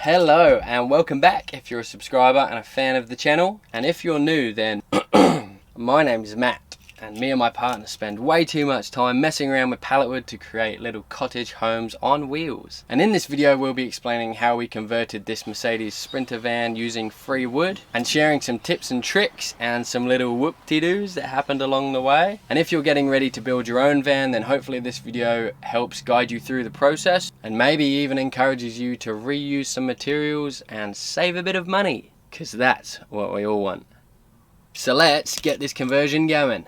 Hello and welcome back if you're a subscriber and a fan of the channel, and if you're new then my name is Matt, and me and my partner spend way too much time messing around with pallet wood to create little cottage homes on wheels. And in this video we'll be explaining how we converted this Mercedes Sprinter van using free wood, and sharing some tips and tricks and some little whoop-de-doos that happened along the way. And if you're getting ready to build your own van, then hopefully this video helps guide you through the process and maybe even encourages you to reuse some materials and save a bit of money, because that's what we all want. So let's get this conversion going.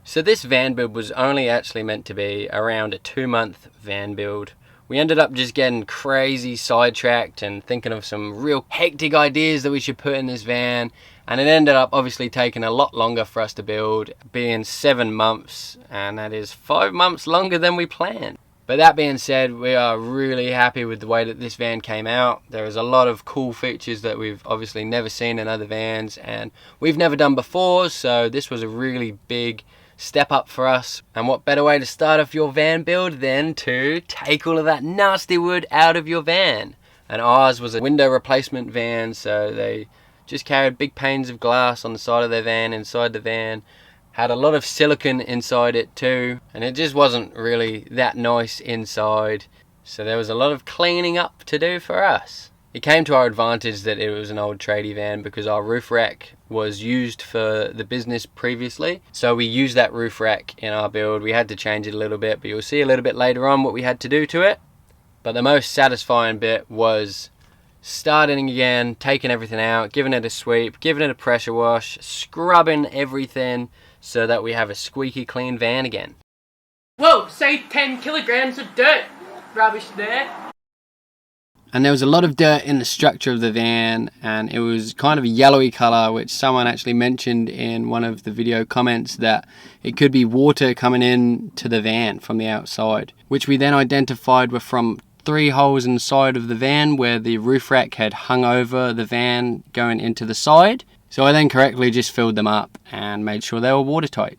So this van build was only actually meant to be around a 2-month van build. We ended up just getting crazy sidetracked and thinking of some real hectic ideas that we should put in this van, and it ended up obviously taking a lot longer for us to build, being 7 months, and that is 5 months longer than we planned. But that being said, we are really happy with the way that this van came out. There is a lot of cool features that we've obviously never seen in other vans and we've never done before, so this was a really big step up for us. And what better way to start off your van build than to take all of that nasty wood out of your van. And ours was a window replacement van, so they just carried big panes of glass on the side of their van, inside the van. Had a lot of silicone inside it too, and it just wasn't really that nice inside, so there was a lot of cleaning up to do for us. It came to our advantage that it was an old tradie van because our roof rack was used for the business previously, so we used that roof rack in our build. We had to change it a little bit, but you'll see a little bit later on what we had to do to it. But the most satisfying bit was starting again, taking everything out, giving it a sweep, giving it a pressure wash, scrubbing everything so that we have a squeaky clean van again. Whoa, say 10 kilograms of dirt rubbish there. And there was a lot of dirt in the structure of the van, and it was kind of a yellowy colour, which someone actually mentioned in one of the video comments that it could be water coming in to the van from the outside, which we then identified were from 3 holes in the side of the van where the roof rack had hung over the van going into the side. So I then correctly just filled them up and made sure they were watertight.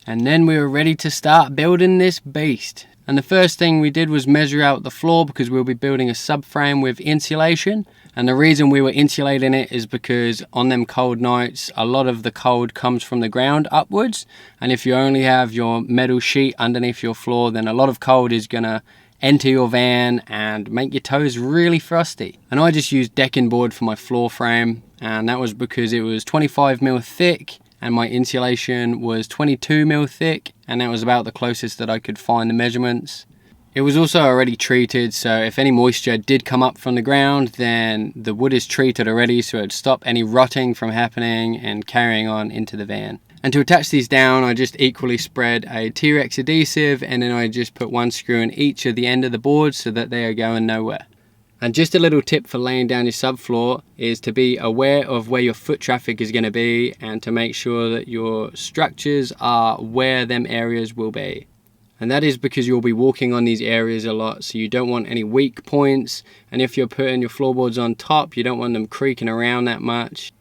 And then we were ready to start building this beast. And the first thing we did was measure out the floor, because we'll be building a subframe with insulation. And the reason we were insulating it is because on them cold nights, a lot of the cold comes from the ground upwards. And if you only have your metal sheet underneath your floor, then a lot of cold is gonna enter your van and make your toes really frosty. And I just used decking board for my floor frame, and that was because it was 25mm thick and my insulation was 22mm thick, and that was about the closest that I could find the measurements. It was also already treated, so if any moisture did come up from the ground, then the wood is treated already, so it'd stop any rotting from happening and carrying on into the van. And to attach these down, I just equally spread a T-Rex adhesive, and then I just put 1 screw in each of the end of the board so that they are going nowhere. And just a little tip for laying down your subfloor is to be aware of where your foot traffic is going to be, and to make sure that your structures are where them areas will be. And that is because you'll be walking on these areas a lot, so you don't want any weak points. And if you're putting your floorboards on top, you don't want them creaking around that much.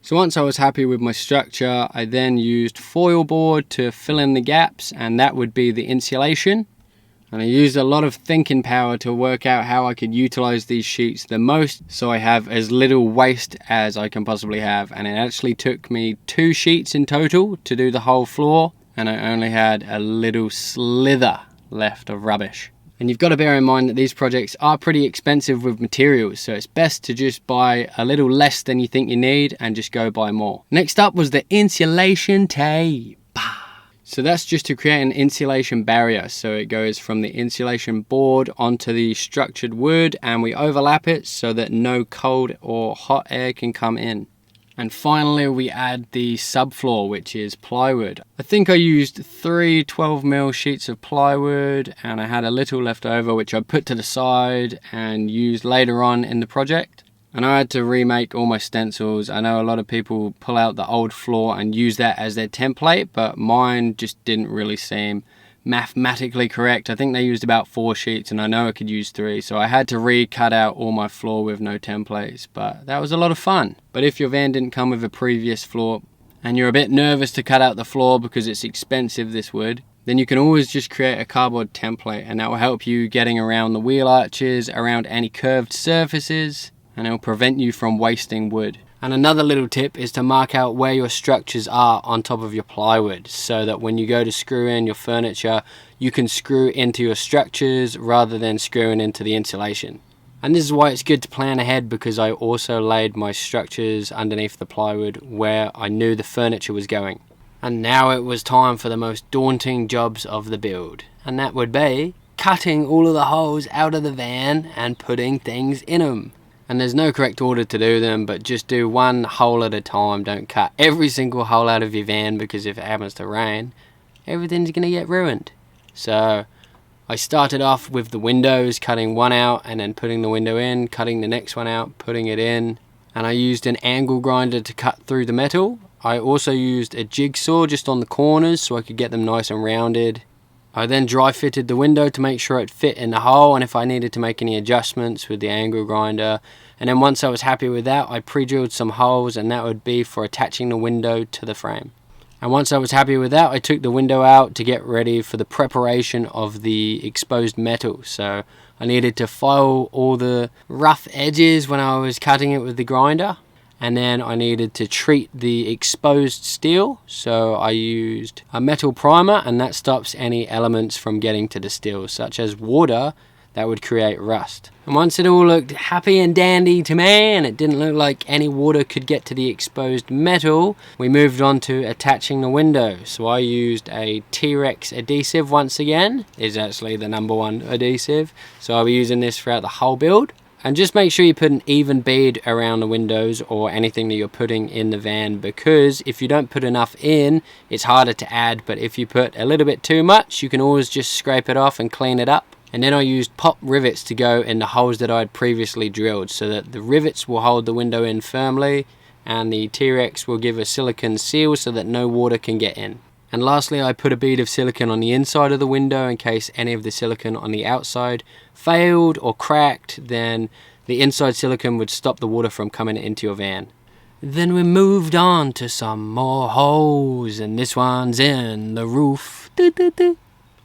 So once I was happy with my structure, I then used foil board to fill in the gaps, and that would be the insulation. And I used a lot of thinking power to work out how I could utilize these sheets the most, so I have as little waste as I can possibly have. And it actually took me 2 sheets in total to do the whole floor, and I only had a little slither left of rubbish. And you've got to bear in mind that these projects are pretty expensive with materials, so it's best to just buy a little less than you think you need and just go buy more. Next up was the insulation tape. So that's just to create an insulation barrier, so it goes from the insulation board onto the structured wood, and we overlap it so that no cold or hot air can come in. And finally we add the subfloor, which is plywood. I think I used 3 12mm sheets of plywood, and I had a little left over which I put to the side and used later on in the project. And I had to remake all my stencils. I know a lot of people pull out the old floor and use that as their template, but mine just didn't really seem mathematically correct. I think they used about 4 sheets, and I know I could use 3, so I had to re-cut out all my floor with no templates, but that was a lot of fun. But if your van didn't come with a previous floor and you're a bit nervous to cut out the floor because it's expensive, this wood, then you can always just create a cardboard template, and that will help you getting around the wheel arches, around any curved surfaces, and it will prevent you from wasting wood. And another little tip is to mark out where your structures are on top of your plywood, so that when you go to screw in your furniture, you can screw into your structures rather than screwing into the insulation. And this is why it's good to plan ahead, because I also laid my structures underneath the plywood where I knew the furniture was going. And now it was time for the most daunting jobs of the build, and that would be cutting all of the holes out of the van and putting things in them. And there's no correct order to do them, but just do one hole at a time. Don't cut every single hole out of your van, because if it happens to rain, everything's going to get ruined. So I started off with the windows, cutting one out and then putting the window in, cutting the next one out, putting it in, and I used an angle grinder to cut through the metal. I also used a jigsaw just on the corners so I could get them nice and rounded. I then dry fitted the window to make sure it fit in the hole, and if I needed to make any adjustments with the angle grinder. And then once I was happy with that, I pre-drilled some holes, and that would be for attaching the window to the frame. And once I was happy with that, I took the window out to get ready for the preparation of the exposed metal. So I needed to file all the rough edges when I was cutting it with the grinder. And then I needed to treat the exposed steel, so I used a metal primer, and that stops any elements from getting to the steel, such as water that would create rust. And once it all looked happy and dandy to me, and it didn't look like any water could get to the exposed metal, we moved on to attaching the window. So I used a T-Rex adhesive once again. It's actually the #1 adhesive, so I'll be using this throughout the whole build. And just make sure you put an even bead around the windows or anything that you're putting in the van, because if you don't put enough in, it's harder to add, but if you put a little bit too much, you can always just scrape it off and clean it up. And then I used pop rivets to go in the holes that I had previously drilled, so that the rivets will hold the window in firmly, and the T-Rex will give a silicone seal so that no water can get in. And lastly, I put a bead of silicone on the inside of the window in case any of the silicone on the outside failed or cracked, then the inside silicone would stop the water from coming into your van. Then we moved on to some more holes, and this one's in the roof.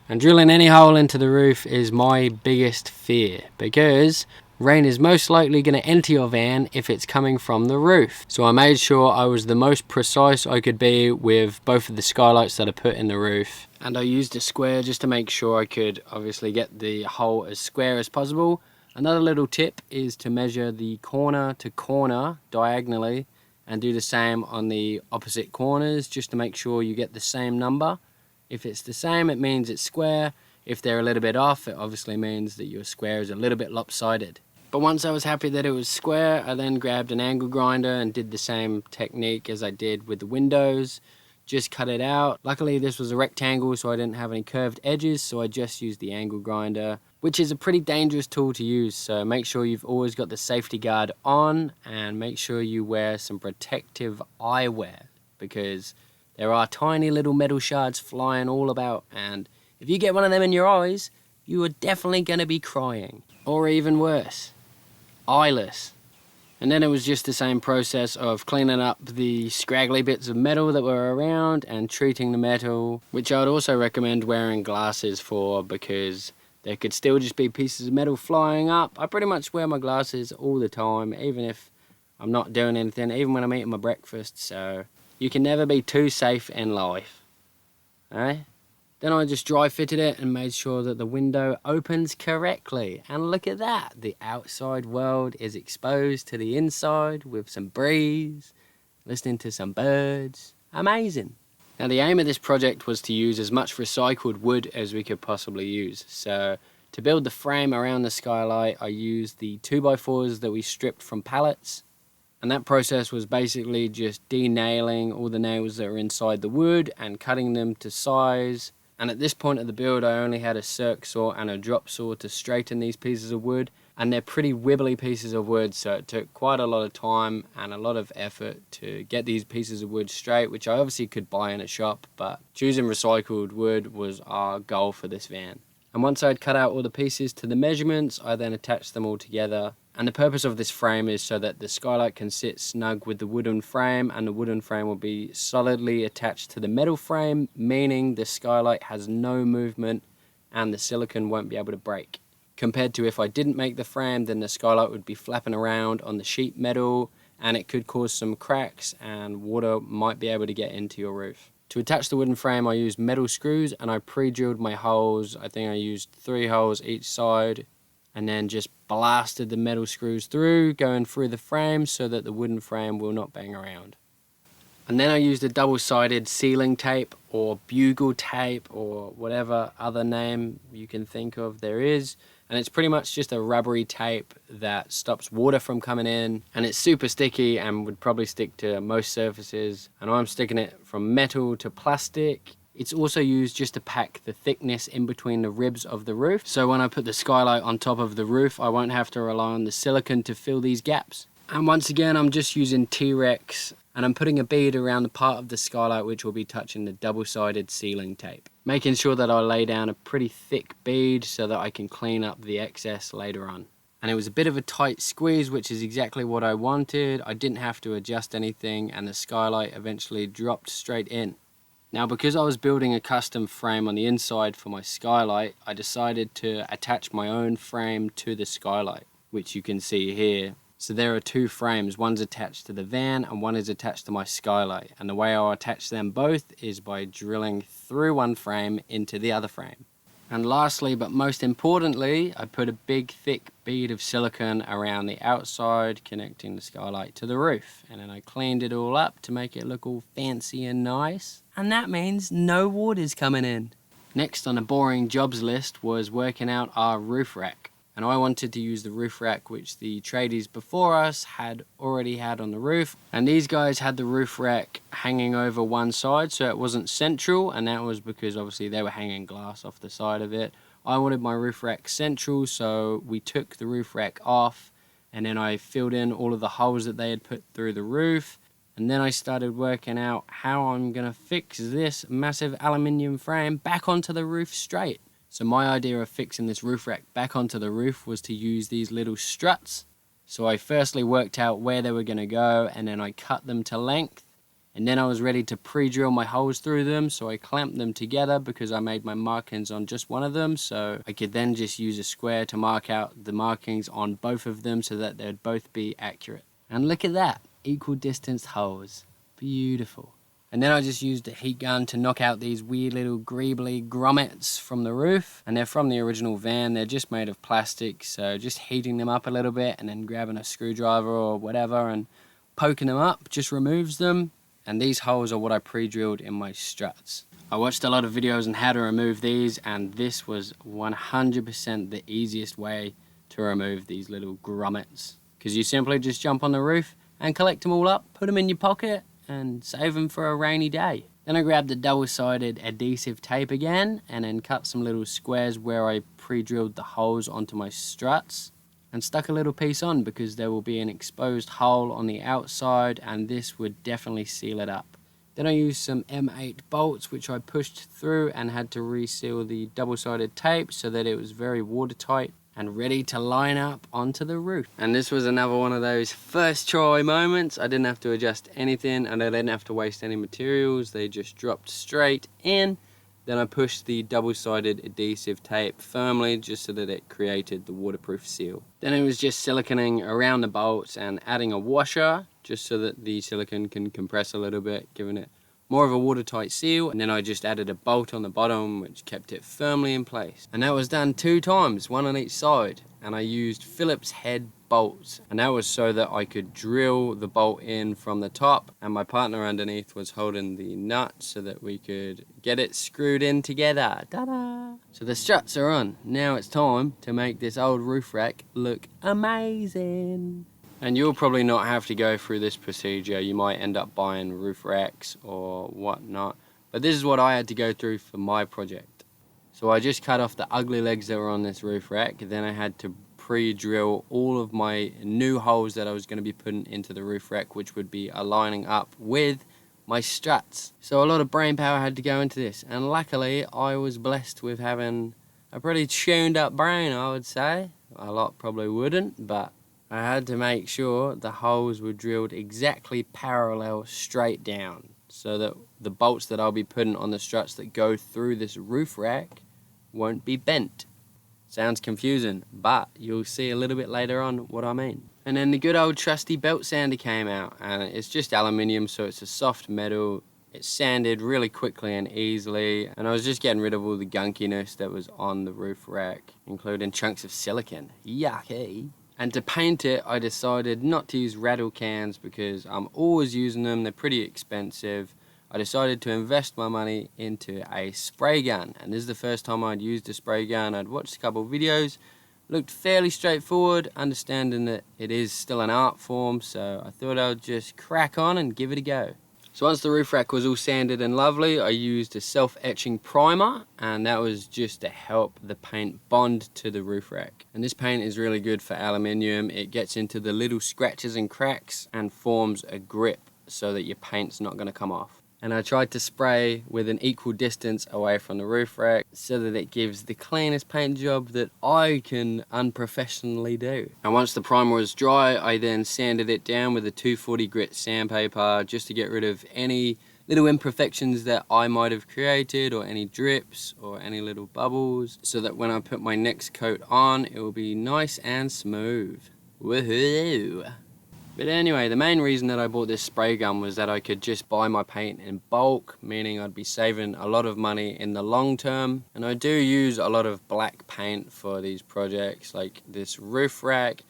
And drilling any hole into the roof is my biggest fear, because rain is most likely going to enter your van if it's coming from the roof. So I made sure I was the most precise I could be with both of the skylights that I put in the roof. And I used a square just to make sure I could obviously get the hole as square as possible. Another little tip is to measure the corner to corner diagonally and do the same on the opposite corners, just to make sure you get the same number. If it's the same, it means it's square. If they're a little bit off, it obviously means that your square is a little bit lopsided. But once I was happy that it was square, I then grabbed an angle grinder and did the same technique as I did with the windows. Just cut it out. Luckily this was a rectangle, so I didn't have any curved edges, so I just used the angle grinder, which is a pretty dangerous tool to use. So make sure you've always got the safety guard on, and make sure you wear some protective eyewear, because there are tiny little metal shards flying all about, and if you get one of them in your eyes, you are definitely going to be crying. Or even worse, eyeless. And then it was just the same process of cleaning up the scraggly bits of metal that were around and treating the metal, which I would also recommend wearing glasses for, because there could still just be pieces of metal flying up. I pretty much wear my glasses all the time, even if I'm not doing anything, even when I'm eating my breakfast, so you can never be too safe in life. Eh? Then I just dry fitted it and made sure that the window opens correctly. And look at that, the outside world is exposed to the inside with some breeze, listening to some birds. Amazing. Now the aim of this project was to use as much recycled wood as we could possibly use. So to build the frame around the skylight, I used the 2x4s that we stripped from pallets. And that process was basically just denailing all the nails that are inside the wood and cutting them to size. And at this point of the build, I only had a circ saw and a drop saw to straighten these pieces of wood. And they're pretty wibbly pieces of wood, so it took quite a lot of time and a lot of effort to get these pieces of wood straight, which I obviously could buy in a shop, but choosing recycled wood was our goal for this van. And once I'd cut out all the pieces to the measurements, I then attached them all together And the purpose of this frame is so that the skylight can sit snug with the wooden frame, and the wooden frame will be solidly attached to the metal frame, meaning the skylight has no movement and the silicone won't be able to break. Compared to if I didn't make the frame, then the skylight would be flapping around on the sheet metal and it could cause some cracks and water might be able to get into your roof. To attach the wooden frame, I used metal screws and I pre-drilled my holes. I think I used 3 holes each side, and then just blasted the metal screws through, going through the frame so that the wooden frame will not bang around. And then I used a double-sided sealing tape or bugle tape or whatever other name you can think of there is. And it's pretty much just a rubbery tape that stops water from coming in, and it's super sticky and would probably stick to most surfaces. And I'm sticking it from metal to plastic. It's also used just to pack the thickness in between the ribs of the roof. So when I put the skylight on top of the roof, I won't have to rely on the silicone to fill these gaps. And once again, I'm just using T-Rex and I'm putting a bead around the part of the skylight which will be touching the double-sided sealing tape. Making sure that I lay down a pretty thick bead so that I can clean up the excess later on. And it was a bit of a tight squeeze, which is exactly what I wanted. I didn't have to adjust anything and the skylight eventually dropped straight in. Now, because I was building a custom frame on the inside for my skylight, I decided to attach my own frame to the skylight, which you can see here. So there are 2 frames, one's attached to the van and one is attached to my skylight. And the way I'll attach them both is by drilling through one frame into the other frame. And lastly, but most importantly, I put a big thick bead of silicone around the outside connecting the skylight to the roof. And then I cleaned it all up to make it look all fancy and nice. And that means no water's coming in. Next on the boring jobs list was working out our roof rack. And I wanted to use the roof rack which the tradies before us had already had on the roof. And these guys had the roof rack hanging over one side, so it wasn't central, and that was because obviously they were hanging glass off the side of it. I wanted my roof rack central, so we took the roof rack off and then I filled in all of the holes that they had put through the roof. And then I started working out how I'm gonna fix this massive aluminium frame back onto the roof straight. So my idea of fixing this roof rack back onto the roof was to use these little struts. So I firstly worked out where they were going to go and then I cut them to length. And then I was ready to pre-drill my holes through them, so I clamped them together because I made my markings on just one of them. So I could then just use a square to mark out the markings on both of them so that they'd both be accurate. And look at that, equal distance holes. Beautiful. And then I just used a heat gun to knock out these weird little greebly grommets from the roof. And they're from the original van. They're just made of plastic. So just heating them up a little bit and then grabbing a screwdriver or whatever and poking them up just removes them. And these holes are what I pre-drilled in my struts. I watched a lot of videos on how to remove these, and this was 100% the easiest way to remove these little grommets. Because you simply just jump on the roof and collect them all up, put them in your pocket, and save them for a rainy day. Then I grabbed the double-sided adhesive tape again and then cut some little squares where I pre-drilled the holes onto my struts and stuck a little piece on because there will be an exposed hole on the outside and this would definitely seal it up. Then I used some M8 bolts which I pushed through and had to reseal the double-sided tape so that it was very watertight and ready to line up onto the roof. And this was another one of those first try moments. I didn't have to adjust anything and I didn't have to waste any materials. They just dropped straight in. Then I pushed the double-sided adhesive tape firmly just so that it created the waterproof seal. Then it was just siliconing around the bolts and adding a washer just so that the silicone can compress a little bit, giving it more of a watertight seal. And then I just added a bolt on the bottom which kept it firmly in place. And that was done 2 times, one on each side. And I used Phillips head bolts. And that was so that I could drill the bolt in from the top. And my partner underneath was holding the nut so that we could get it screwed in together. Ta-da! So the struts are on. Now it's time to make this old roof rack look amazing. And you'll probably not have to go through this procedure. You might end up buying roof racks or whatnot. But this is what I had to go through for my project. So I just cut off the ugly legs that were on this roof rack. Then I had to pre-drill all of my new holes that I was going to be putting into the roof rack, which would be aligning up with my struts. So a lot of brain power had to go into this. And luckily, I was blessed with having a pretty tuned up brain, I would say. A lot probably wouldn't, but I had to make sure the holes were drilled exactly parallel straight down so that the bolts that I'll be putting on the struts that go through this roof rack won't be bent. Sounds confusing, but you'll see a little bit later on what I mean. And then the good old trusty belt sander came out, and it's just aluminium, so it's a soft metal. It sanded really quickly and easily, and I was just getting rid of all the gunkiness that was on the roof rack, including chunks of silicone. Yucky. And to paint it, I decided not to use rattle cans because I'm always using them. They're pretty expensive. I decided to invest my money into a spray gun, and this is the first time I'd used a spray gun. I'd watched a couple of videos, looked fairly straightforward, understanding that it is still an art form, so I thought I'd just crack on and give it a go. So once the roof rack was all sanded and lovely, I used a self-etching primer, and that was just to help the paint bond to the roof rack. And this paint is really good for aluminium. It gets into the little scratches and cracks and forms a grip so that your paint's not going to come off. And I tried to spray with an equal distance away from the roof rack so that it gives the cleanest paint job that I can unprofessionally do. And once the primer was dry, I then sanded it down with a 240 grit sandpaper just to get rid of any little imperfections that I might have created, or any drips or any little bubbles, so that when I put my next coat on, it will be nice and smooth. Woohoo! But anyway, the main reason that I bought this spray gun was that I could just buy my paint in bulk, meaning I'd be saving a lot of money in the long term. And I do use a lot of black paint for these projects, like this roof rack.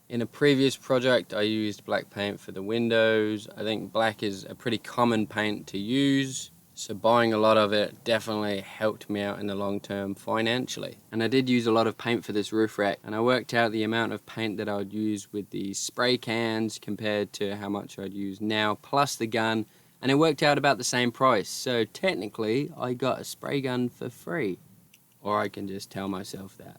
In a previous project, I used black paint for the windows. I think black is a pretty common paint to use, so buying a lot of it definitely helped me out in the long term financially. And I did use a lot of paint for this roof rack, and I worked out the amount of paint that I would use with the spray cans compared to how much I'd use now, plus the gun, and it worked out about the same price. So technically, I got a spray gun for free. Or I can just tell myself that.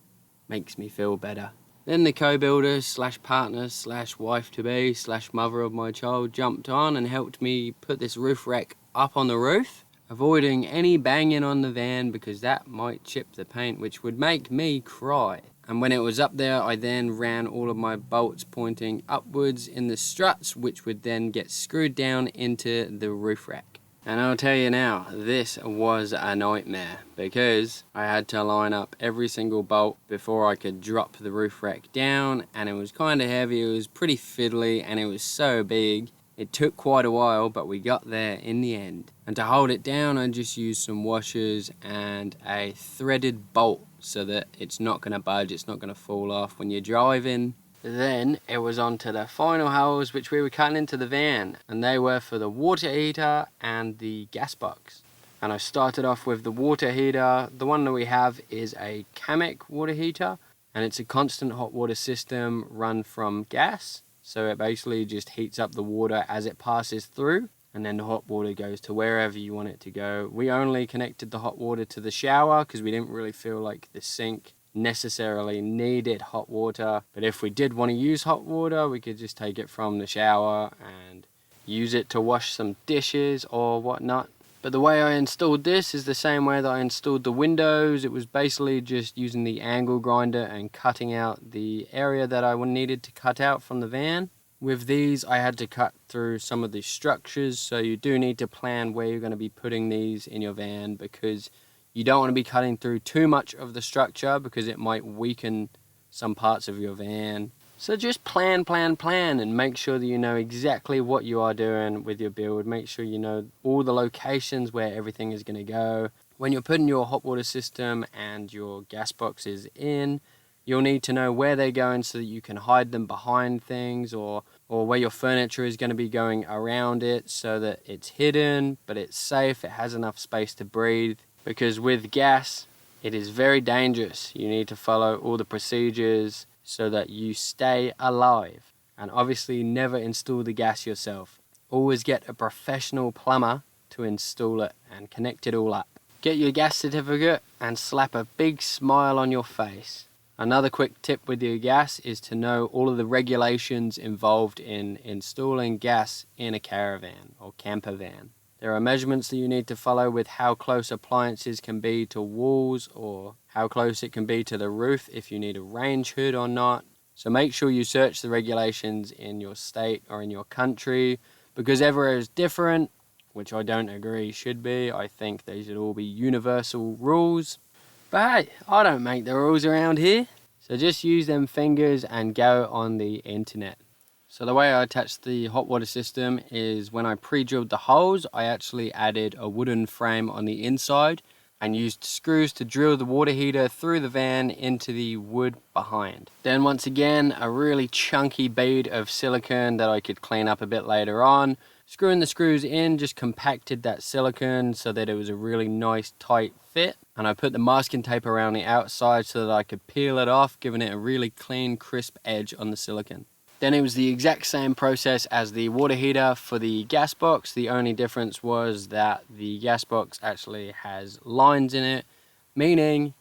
Makes me feel better. Then the co-builder slash partner slash wife-to-be slash mother of my child jumped on and helped me put this roof rack up on the roof, avoiding any banging on the van because that might chip the paint, which would make me cry. And when it was up there, I then ran all of my bolts pointing upwards in the struts, which would then get screwed down into the roof rack. And I'll tell you now, this was a nightmare because I had to line up every single bolt before I could drop the roof rack down, and it was kind of heavy, it was pretty fiddly, and it was so big. It took quite a while, but we got there in the end. And to hold it down, I just used some washers and a threaded bolt so that it's not going to budge, it's not going to fall off when you're driving. Then it was on to the final holes, which we were cutting into the van, and they were for the water heater and the gas box. And I started off with the water heater. The one that we have is a Kamek water heater, and it's a constant hot water system run from gas. So it basically just heats up the water as it passes through, and then the hot water goes to wherever you want it to go. We only connected the hot water to the shower because we didn't really feel like the sink necessarily needed hot water, but if we did want to use hot water, we could just take it from the shower and use it to wash some dishes or whatnot. But the way I installed this is the same way that I installed the windows. It was basically just using the angle grinder and cutting out the area that I needed to cut out from the van. With these, I had to cut through some of the structures, so you do need to plan where you're going to be putting these in your van, because you don't want to be cutting through too much of the structure because it might weaken some parts of your van. So just plan and make sure that you know exactly what you are doing with your build. Make sure you know all the locations where everything is going to go. When you're putting your hot water system and your gas boxes in, you'll need to know where they're going so that you can hide them behind things, or where your furniture is going to be going around it so that it's hidden, but it's safe, it has enough space to breathe. Because with gas, it is very dangerous. You need to follow all the procedures so that you stay alive. And obviously never install the gas yourself. Always get a professional plumber to install it and connect it all up. Get your gas certificate and slap a big smile on your face. Another quick tip with your gas is to know all of the regulations involved in installing gas in a caravan or camper van. There are measurements that you need to follow with how close appliances can be to walls, or how close it can be to the roof if you need a range hood or not. So make sure you search the regulations in your state or in your country, because everywhere is different, which I don't agree should be. I think they should all be universal rules. But hey, I don't make the rules around here. So just use them fingers and go on the internet. So the way I attached the hot water system is when I pre-drilled the holes, I actually added a wooden frame on the inside and used screws to drill the water heater through the van into the wood behind. Then once again, a really chunky bead of silicone that I could clean up a bit later on. Screwing the screws in just compacted that silicone so that it was a really nice tight fit. And I put the masking tape around the outside so that I could peel it off, giving it a really clean, crisp edge on the silicone. Then it was the exact same process as the water heater for the gas box. The only difference was that the gas box actually has lines in it, meaning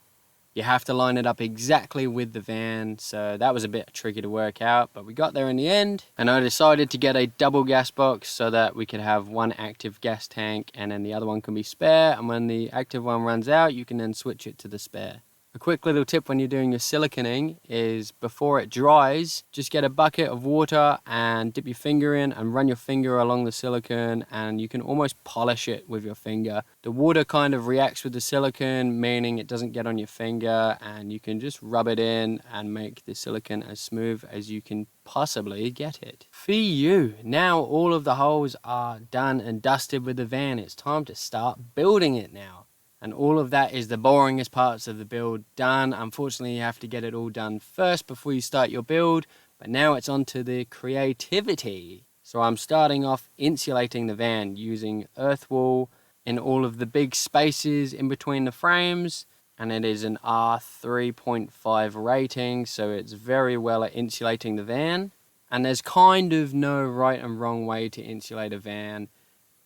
you have to line it up exactly with the van. So that was a bit tricky to work out, but we got there in the end. And I decided to get a double gas box so that we could have one active gas tank and then the other one can be spare. And when the active one runs out, you can then switch it to the spare. A quick little tip when you're doing your siliconing is before it dries, just get a bucket of water and dip your finger in and run your finger along the silicone, and you can almost polish it with your finger. The water kind of reacts with the silicone, meaning it doesn't get on your finger, and you can just rub it in and make the silicone as smooth as you can possibly get it. For you, now all of the holes are done and dusted with the van. It's time to start building it now. And all of that is the boringest parts of the build done. Unfortunately, you have to get it all done first before you start your build. But now it's on to the creativity. So I'm starting off insulating the van using earth wool in all of the big spaces in between the frames. And it is an R3.5 rating, so it's very well at insulating the van. And there's kind of no right and wrong way to insulate a van.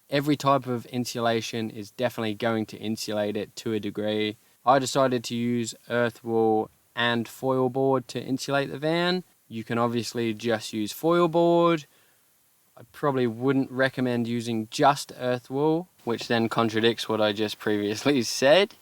Every type of insulation is definitely going to insulate it to a degree. I decided to use earth wool and foil board to insulate the van. You can obviously just use foil board. I probably wouldn't recommend using just earth wool, which then contradicts what I just previously said.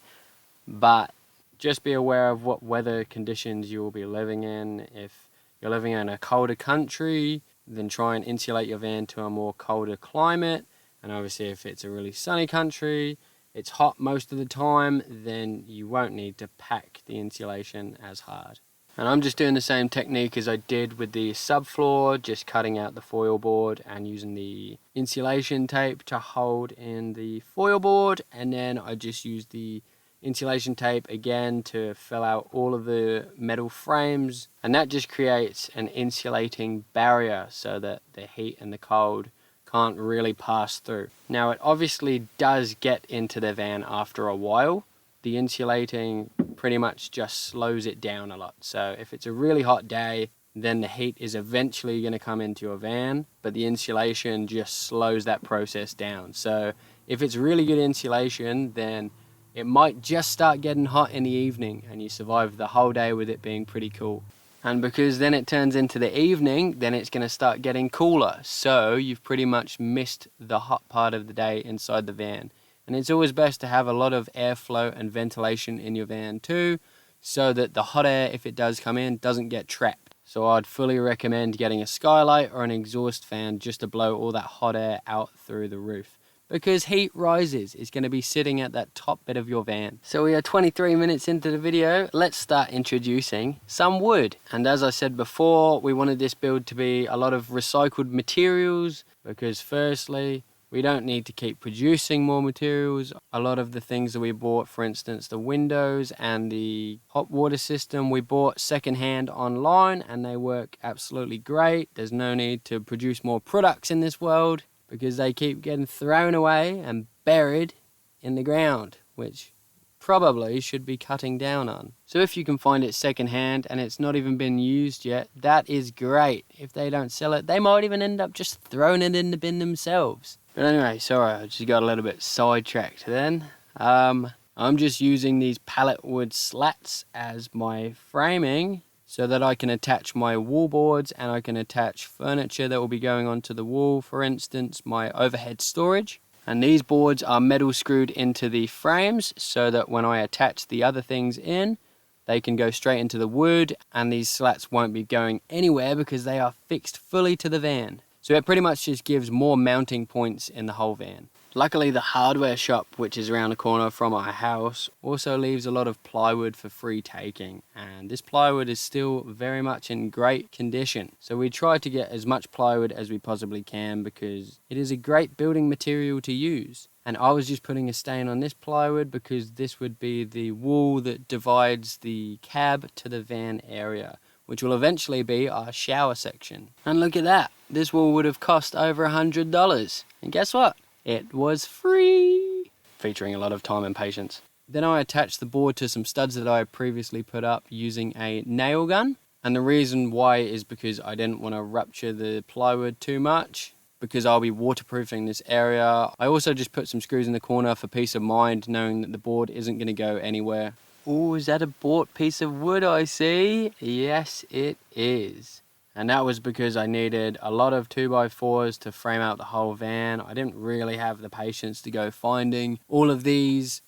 But just be aware of what weather conditions you will be living in. If you're living in a colder country, then try and insulate your van to a more colder climate. And obviously if it's a really sunny country, it's hot most of the time, then you won't need to pack the insulation as hard. And I'm just doing the same technique as I did with the subfloor, just cutting out the foil board and using the insulation tape to hold in the foil board. And then I just used the insulation tape again to fill out all of the metal frames. And that just creates an insulating barrier so that the heat and the cold can't really pass through. Now it obviously does get into the van after a while. The insulating pretty much just slows it down a lot. So if it's a really hot day, then the heat is eventually going to come into your van, but the insulation just slows that process down. So if it's really good insulation, then it might just start getting hot in the evening and you survive the whole day with it being pretty cool. And because then it turns into the evening, then it's going to start getting cooler. So you've pretty much missed the hot part of the day inside the van. And it's always best to have a lot of airflow and ventilation in your van too, so that the hot air, if it does come in, doesn't get trapped. So I'd fully recommend getting a Skylight or an exhaust fan just to blow all that hot air out through the roof. Because heat rises, it's going to be sitting at that top bit of your van. So we are 23 minutes into the video. Let's start introducing some wood. And as I said before, we wanted this build to be a lot of recycled materials, because firstly, we don't need to keep producing more materials. A lot of the things that we bought, for instance, the windows and the hot water system, we bought secondhand online and they work absolutely great. There's no need to produce more products in this world, because they keep getting thrown away and buried in the ground, which probably should be cutting down on. So if you can find it secondhand and it's not even been used yet, that is great. If they don't sell it, they might even end up just throwing it in the bin themselves. But anyway, sorry, I just got a little bit sidetracked then. I'm just using these pallet wood slats as my framing, so that I can attach my wall boards and I can attach furniture that will be going onto the wall, for instance, my overhead storage. And these boards are metal screwed into the frames so that when I attach the other things in, they can go straight into the wood, and these slats won't be going anywhere because they are fixed fully to the van. So it pretty much just gives more mounting points in the whole van. Luckily, the hardware shop, which is around the corner from our house, also leaves a lot of plywood for free taking, and this plywood is still very much in great condition. So we try to get as much plywood as we possibly can because it is a great building material to use. And I was just putting a stain on this plywood because this would be the wall that divides the cab to the van area, which will eventually be our shower section. And look at that, this wall would have cost over $100. And guess what? It was free, featuring a lot of time and patience. Then I attached the board to some studs that I had previously put up using a nail gun. And the reason why is because I didn't want to rupture the plywood too much, because I'll be waterproofing this area. I also just put some screws in the corner for peace of mind, knowing that the board isn't going to go anywhere. Oh, is that a bought piece of wood I see? Yes, it is. And that was because I needed a lot of 2x4s to frame out the whole van. I didn't really have the patience to go finding all of these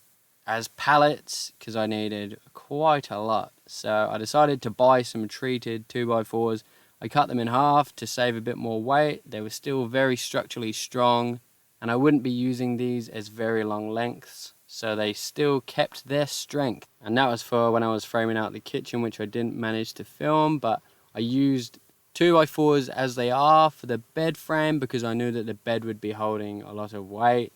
as pallets because I needed quite a lot. So I decided to buy some treated 2x4s. I cut them in half to save a bit more weight. They were still very structurally strong, and I wouldn't be using these as very long lengths, so they still kept their strength. And that was for when I was framing out the kitchen, which I didn't manage to film, but I used 2x4s as they are for the bed frame because I knew that the bed would be holding a lot of weight.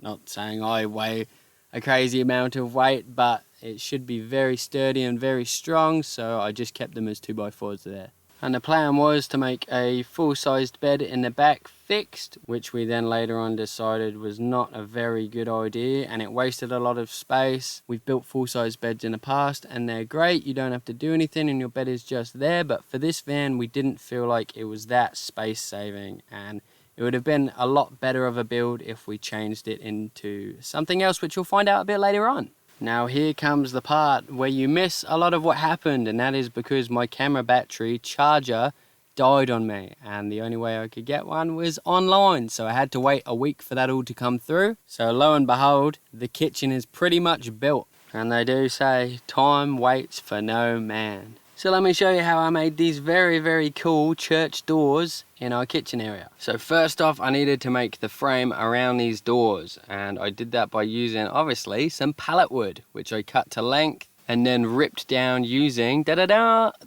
Not saying I weigh a crazy amount of weight, but it should be very sturdy and very strong, so I just kept them as 2x4s there. And the plan was to make a full-sized bed in the back fixed, which we then later on decided was not a very good idea, and it wasted a lot of space. We've built full-size beds in the past and they're great, you don't have to do anything and your bed is just there, but for this van we didn't feel like it was that space saving, and it would have been a lot better of a build if we changed it into something else, which you'll find out a bit later on. Now here comes the part where you miss a lot of what happened, and that is because my camera battery charger died on me, and the only way I could get one was online, so I had to wait a week for that all to come through. So lo and behold, the kitchen is pretty much built, and they do say time waits for no man. So let me show you how I made these very, very cool church doors in our kitchen area. So first off, I needed to make the frame around these doors, and I did that by using, obviously, some pallet wood, which I cut to length and then ripped down using,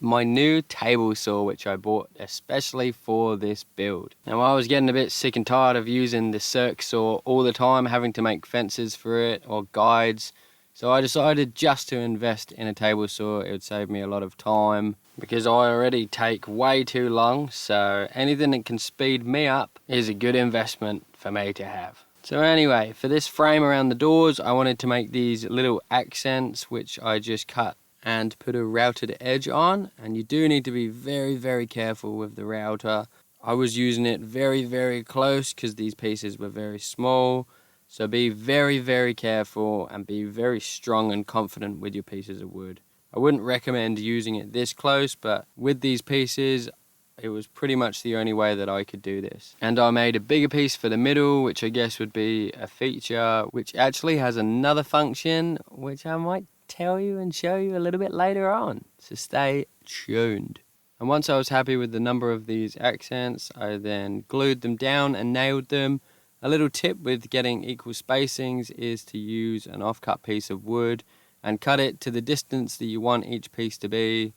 my new table saw, which I bought especially for this build. Now I was getting a bit sick and tired of using the circ saw all the time, having to make fences for it or guides. So I decided just to invest in a table saw. It would save me a lot of time because I already take way too long, so anything that can speed me up is a good investment for me to have. So anyway, for this frame around the doors, I wanted to make these little accents, which I just cut and put a routed edge on, and you do need to be very, very careful with the router. I was using it very, very close because these pieces were very small. So be very, very careful and be very strong and confident with your pieces of wood. I wouldn't recommend using it this close, but with these pieces, it was pretty much the only way that I could do this. And I made a bigger piece for the middle, which I guess would be a feature, which actually has another function, which I might tell you and show you a little bit later on. So stay tuned. And once I was happy with the number of these accents, I then glued them down and nailed them. A little tip with getting equal spacings is to use an offcut piece of wood and cut it to the distance that you want each piece to be.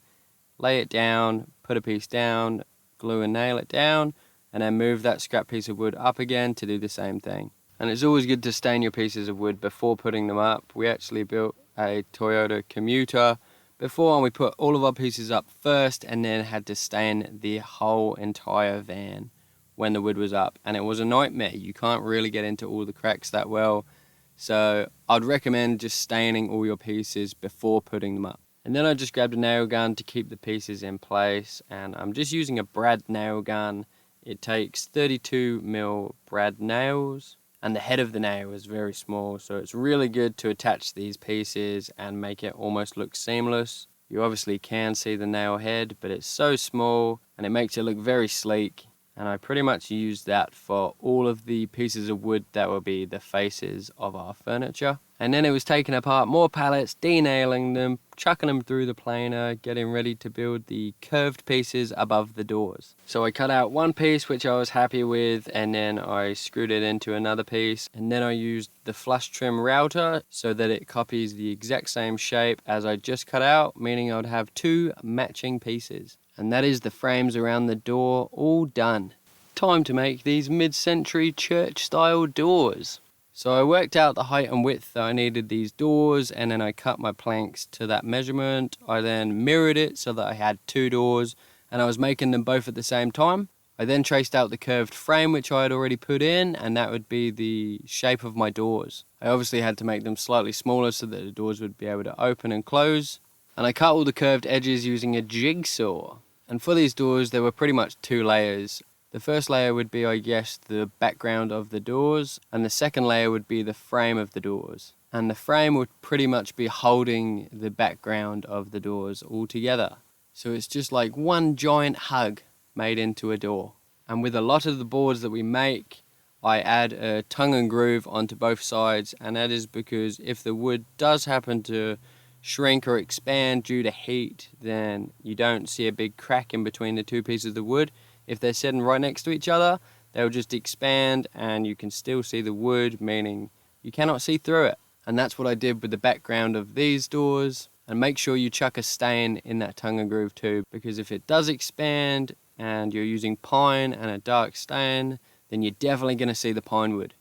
Lay it down, put a piece down, glue and nail it down, and then move that scrap piece of wood up again to do the same thing. And it's always good to stain your pieces of wood before putting them up. We actually built a Toyota Commuter before, and we put all of our pieces up first and then had to stain the whole entire van when the wood was up, and it was a nightmare. You can't really get into all the cracks that well, so I'd recommend just staining all your pieces before putting them up. And then I just grabbed a nail gun to keep the pieces in place, and I'm just using a brad nail gun. It takes 32mm brad nails, and the head of the nail is very small, so it's really good to attach these pieces and make it almost look seamless. You obviously can see the nail head, but it's so small and it makes it look very sleek. And I pretty much used that for all of the pieces of wood that will be the faces of our furniture. And then it was taking apart more pallets, denailing them, chucking them through the planer, getting ready to build the curved pieces above the doors. So I cut out one piece which I was happy with, and then I screwed it into another piece, and then I used the flush trim router so that it copies the exact same shape as I just cut out, meaning I'd have two matching pieces. And that is the frames around the door all done. Time to make these mid-century church style doors. So I worked out the height and width that I needed these doors, and then I cut my planks to that measurement. I then mirrored it so that I had two doors, and I was making them both at the same time. I then traced out the curved frame which I had already put in, and that would be the shape of my doors. I obviously had to make them slightly smaller so that the doors would be able to open and close. And I cut all the curved edges using a jigsaw. And for these doors there were pretty much two layers. The first layer would be, I guess, the background of the doors, and the second layer would be the frame of the doors. And the frame would pretty much be holding the background of the doors all together. So it's just like one giant hug made into a door. And with a lot of the boards that we make, I add a tongue and groove onto both sides, and that is because if the wood does happen to shrink or expand due to heat, then you don't see a big crack in between the two pieces of wood. If they're sitting right next to each other, they'll just expand and you can still see the wood, meaning you cannot see through it. And that's what I did with the background of these doors. And make sure you chuck a stain in that tongue and groove too, because if it does expand and you're using pine and a dark stain, then you're definitely going to see the pine wood.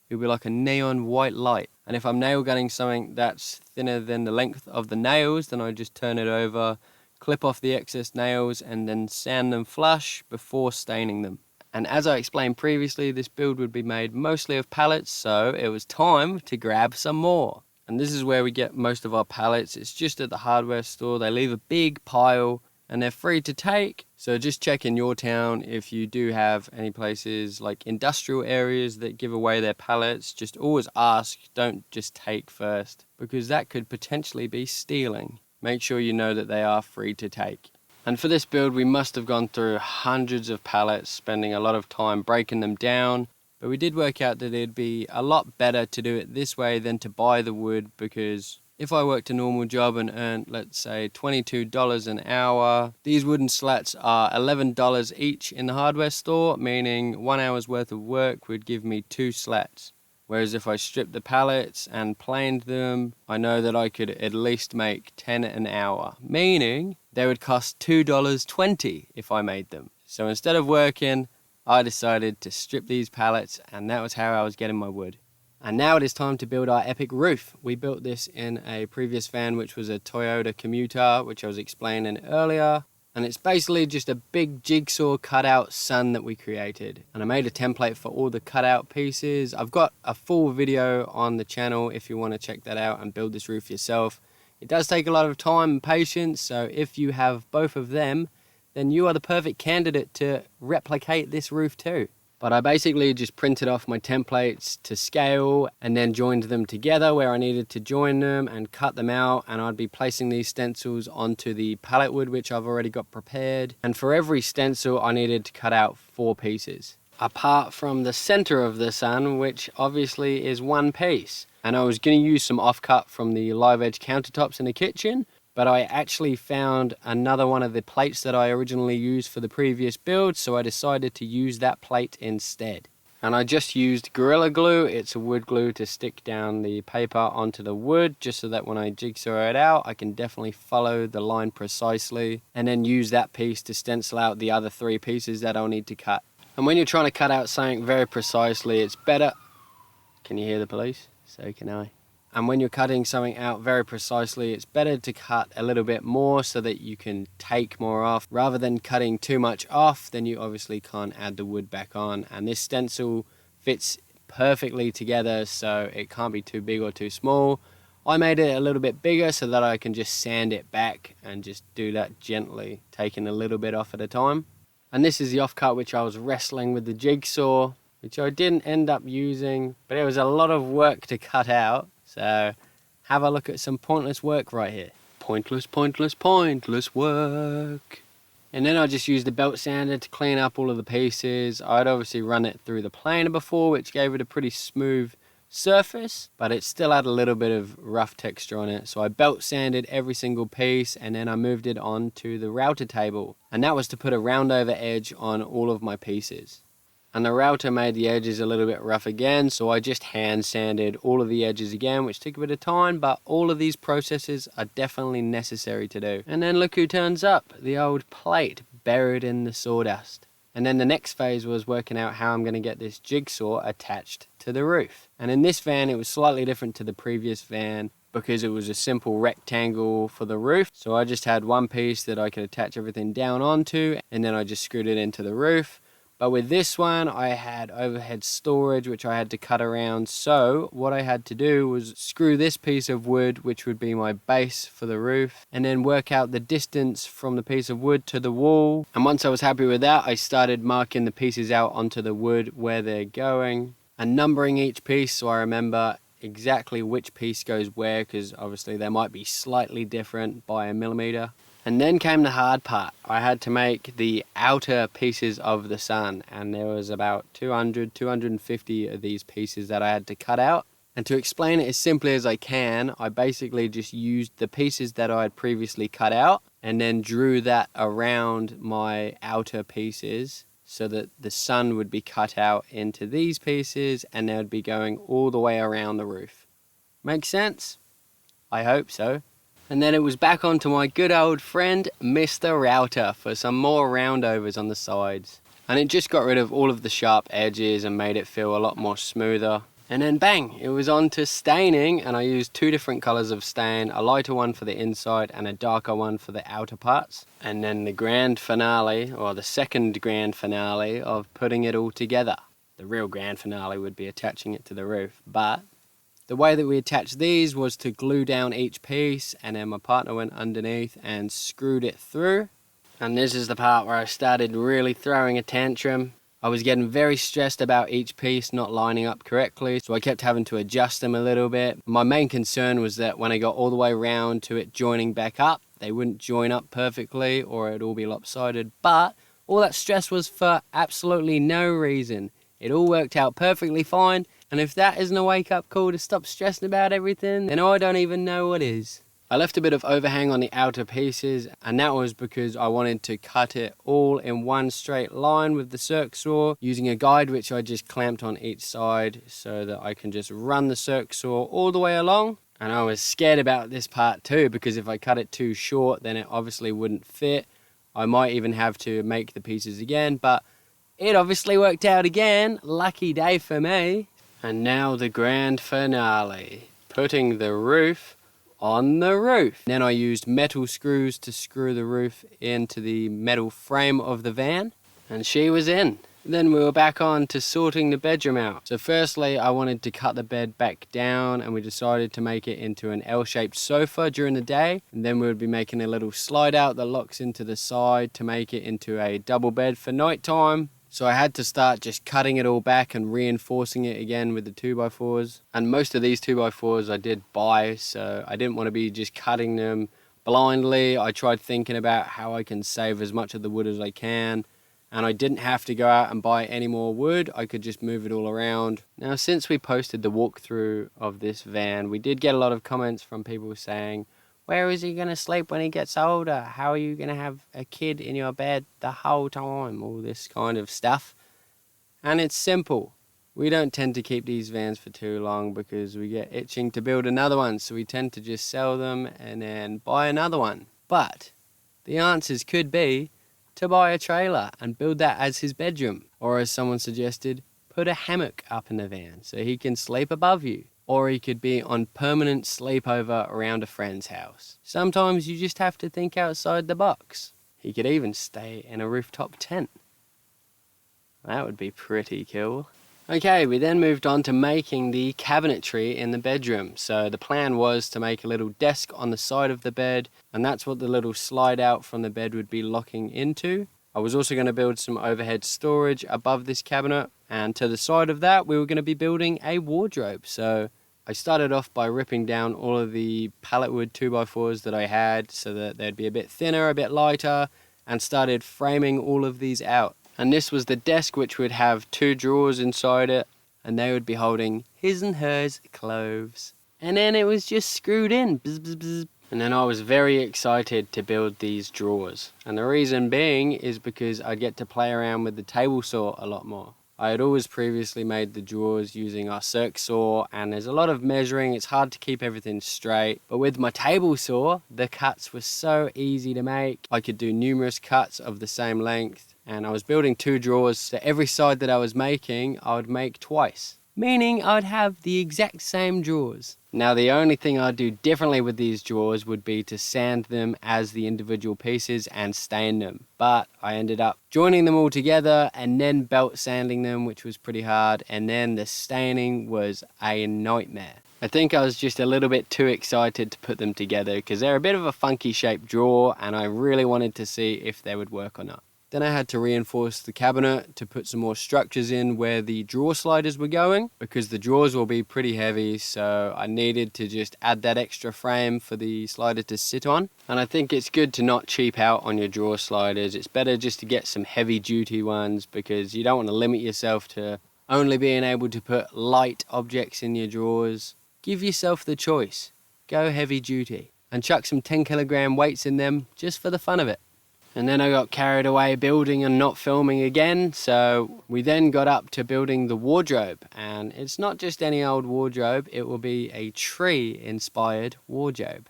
It'll be like a neon white light. And if I'm nail gunning something that's thinner than the length of the nails, then I just turn it over, clip off the excess nails, and then sand them flush before staining them. And as I explained previously, this build would be made mostly of pallets, so it was time to grab some more. And this is where we get most of our pallets. It's just at the hardware store. They leave a big pile and they're free to take. So just check in your town if you do have any places like industrial areas that give away their pallets. Just always ask, don't just take first, because that could potentially be stealing. Make sure you know that they are free to take. And for this build we must have gone through hundreds of pallets, spending a lot of time breaking them down. But we did work out that it'd be a lot better to do it this way than to buy the wood, because if I worked a normal job and earned, let's say, $22 an hour, these wooden slats are $11 each in the hardware store, meaning 1 hour's worth of work would give me 2 slats. Whereas if I stripped the pallets and planed them, I know that I could at least make 10 an hour, meaning they would cost $2.20 if I made them. So instead of working, I decided to strip these pallets, and that was how I was getting my wood. And now it is time to build our epic roof. We built this in a previous van, which was a Toyota Commuter, which I was explaining earlier. And it's basically just a big jigsaw cutout sun that we created. And I made a template for all the cutout pieces. I've got a full video on the channel if you want to check that out and build this roof yourself. It does take a lot of time and patience, so if you have both of them, then you are the perfect candidate to replicate this roof too. But I basically just printed off my templates to scale and then joined them together where I needed to join them and cut them out, and I'd be placing these stencils onto the pallet wood which I've already got prepared. And for every stencil I needed to cut out 4 pieces. Apart from the center of the sun, which obviously is 1 piece. And I was going to use some offcut from the live edge countertops in the kitchen, but I actually found another one of the plates that I originally used for the previous build, so I decided to use that plate instead. And I just used Gorilla Glue. It's a wood glue to stick down the paper onto the wood, just so that when I jigsaw it out, I can definitely follow the line precisely, and then use that piece to stencil out the other 3 pieces that I'll need to cut. And when you're trying to cut out something very precisely, it's better... Can you hear the police? So can I. And when you're cutting something out very precisely, it's better to cut a little bit more so that you can take more off. Rather than cutting too much off, then you obviously can't add the wood back on. And this stencil fits perfectly together, so it can't be too big or too small. I made it a little bit bigger so that I can just sand it back and just do that gently, taking a little bit off at a time. And this is the offcut which I was wrestling with the jigsaw, which I didn't end up using, but it was a lot of work to cut out. So have a look at some pointless work right here. Pointless, pointless, pointless work. And then I just used the belt sander to clean up all of the pieces. I'd obviously run it through the planer before, which gave it a pretty smooth surface, but it still had a little bit of rough texture on it. So I belt sanded every single piece, and then I moved it on to the router table. And that was to put a round over edge on all of my pieces. And the router made the edges a little bit rough again, so I just hand sanded all of the edges again, which took a bit of time, but all of these processes are definitely necessary to do. And then look who turns up, the old plate buried in the sawdust. And then the next phase was working out how I'm going to get this jigsaw attached to the roof. And in this van, it was slightly different to the previous van because it was a simple rectangle for the roof. So I just had one piece that I could attach everything down onto, and then I just screwed it into the roof. But with this one, I had overhead storage, which I had to cut around. So what I had to do was screw this piece of wood, which would be my base for the roof, and then work out the distance from the piece of wood to the wall. And once I was happy with that, I started marking the pieces out onto the wood where they're going and numbering each piece so I remember exactly which piece goes where, because obviously they might be slightly different by a millimeter. And then came the hard part. I had to make the outer pieces of the sun, and there was about 250 of these pieces that I had to cut out. And to explain it as simply as I can, I basically just used the pieces that I had previously cut out and then drew that around my outer pieces so that the sun would be cut out into these pieces and they would be going all the way around the roof. Make sense? I hope so. And then it was back onto my good old friend, Mr. Router, for some more roundovers on the sides. And it just got rid of all of the sharp edges and made it feel a lot more smoother. And then bang, it was on to staining, and I used two different colours of stain, a lighter one for the inside and a darker one for the outer parts. And then the grand finale, or the second grand finale of putting it all together. The real grand finale would be attaching it to the roof, but the way that we attached these was to glue down each piece, and then my partner went underneath and screwed it through. And this is the part where I started really throwing a tantrum. I was getting very stressed about each piece not lining up correctly, so I kept having to adjust them a little bit. My main concern was that when I got all the way around to it joining back up, they wouldn't join up perfectly or it'd all be lopsided. But all that stress was for absolutely no reason. It all worked out perfectly fine. And if that isn't a wake-up call to stop stressing about everything, then I don't even know what is. I left a bit of overhang on the outer pieces, and that was because I wanted to cut it all in one straight line with the circ saw, using a guide which I just clamped on each side so that I can just run the circ saw all the way along. And I was scared about this part too, because if I cut it too short, then it obviously wouldn't fit. I might even have to make the pieces again, but it obviously worked out again. Lucky day for me. And now the grand finale, putting the roof on the roof. Then I used metal screws to screw the roof into the metal frame of the van, and she was in. Then we were back on to sorting the bedroom out. So firstly, I wanted to cut the bed back down, and we decided to make it into an L-shaped sofa during the day. And then we would be making a little slide out that locks into the side to make it into a double bed for night time. So I had to start just cutting it all back and reinforcing it again with the 2x4s. And most of these 2x4s I did buy, so I didn't want to be just cutting them blindly. I tried thinking about how I can save as much of the wood as I can. And I didn't have to go out and buy any more wood. I could just move it all around. Now, since we posted the walkthrough of this van, we did get a lot of comments from people saying, where is he going to sleep when he gets older? How are you going to have a kid in your bed the whole time? All this kind of stuff. And it's simple. We don't tend to keep these vans for too long because we get itching to build another one. So we tend to just sell them and then buy another one. But the answers could be to buy a trailer and build that as his bedroom. Or as someone suggested, put a hammock up in the van so he can sleep above you. Or he could be on permanent sleepover around a friend's house. Sometimes you just have to think outside the box. He could even stay in a rooftop tent. That would be pretty cool. Okay, we then moved on to making the cabinetry in the bedroom. So the plan was to make a little desk on the side of the bed, and that's what the little slide out from the bed would be locking into. I was also going to build some overhead storage above this cabinet, and to the side of that we were going to be building a wardrobe. So I started off by ripping down all of the pallet wood 2x4s that I had so that they'd be a bit thinner, a bit lighter, and started framing all of these out. And this was the desk, which would have 2 drawers inside it, and they would be holding his and hers clothes. And then it was just screwed in. Bzz, bzz, bzz. And then I was very excited to build these drawers. And the reason being is because I'd get to play around with the table saw a lot more. I had always previously made the drawers using our circ saw, and there's a lot of measuring. It's hard to keep everything straight. But with my table saw, the cuts were so easy to make. I could do numerous cuts of the same length. And I was building 2 drawers, so every side that I was making, I would make twice. Meaning I'd have the exact same drawers. Now the only thing I'd do differently with these drawers would be to sand them as the individual pieces and stain them. But I ended up joining them all together and then belt sanding them, which was pretty hard. And then the staining was a nightmare. I think I was just a little bit too excited to put them together because they're a bit of a funky shaped drawer and I really wanted to see if they would work or not. Then I had to reinforce the cabinet to put some more structures in where the drawer sliders were going because the drawers will be pretty heavy, so I needed to just add that extra frame for the slider to sit on. And I think it's good to not cheap out on your drawer sliders. It's better just to get some heavy duty ones because you don't want to limit yourself to only being able to put light objects in your drawers. Give yourself the choice. Go heavy duty and chuck some 10 kilogram weights in them just for the fun of it. And then I got carried away building and not filming again, so we then got up to building the wardrobe. And it's not just any old wardrobe, it will be a tree-inspired wardrobe.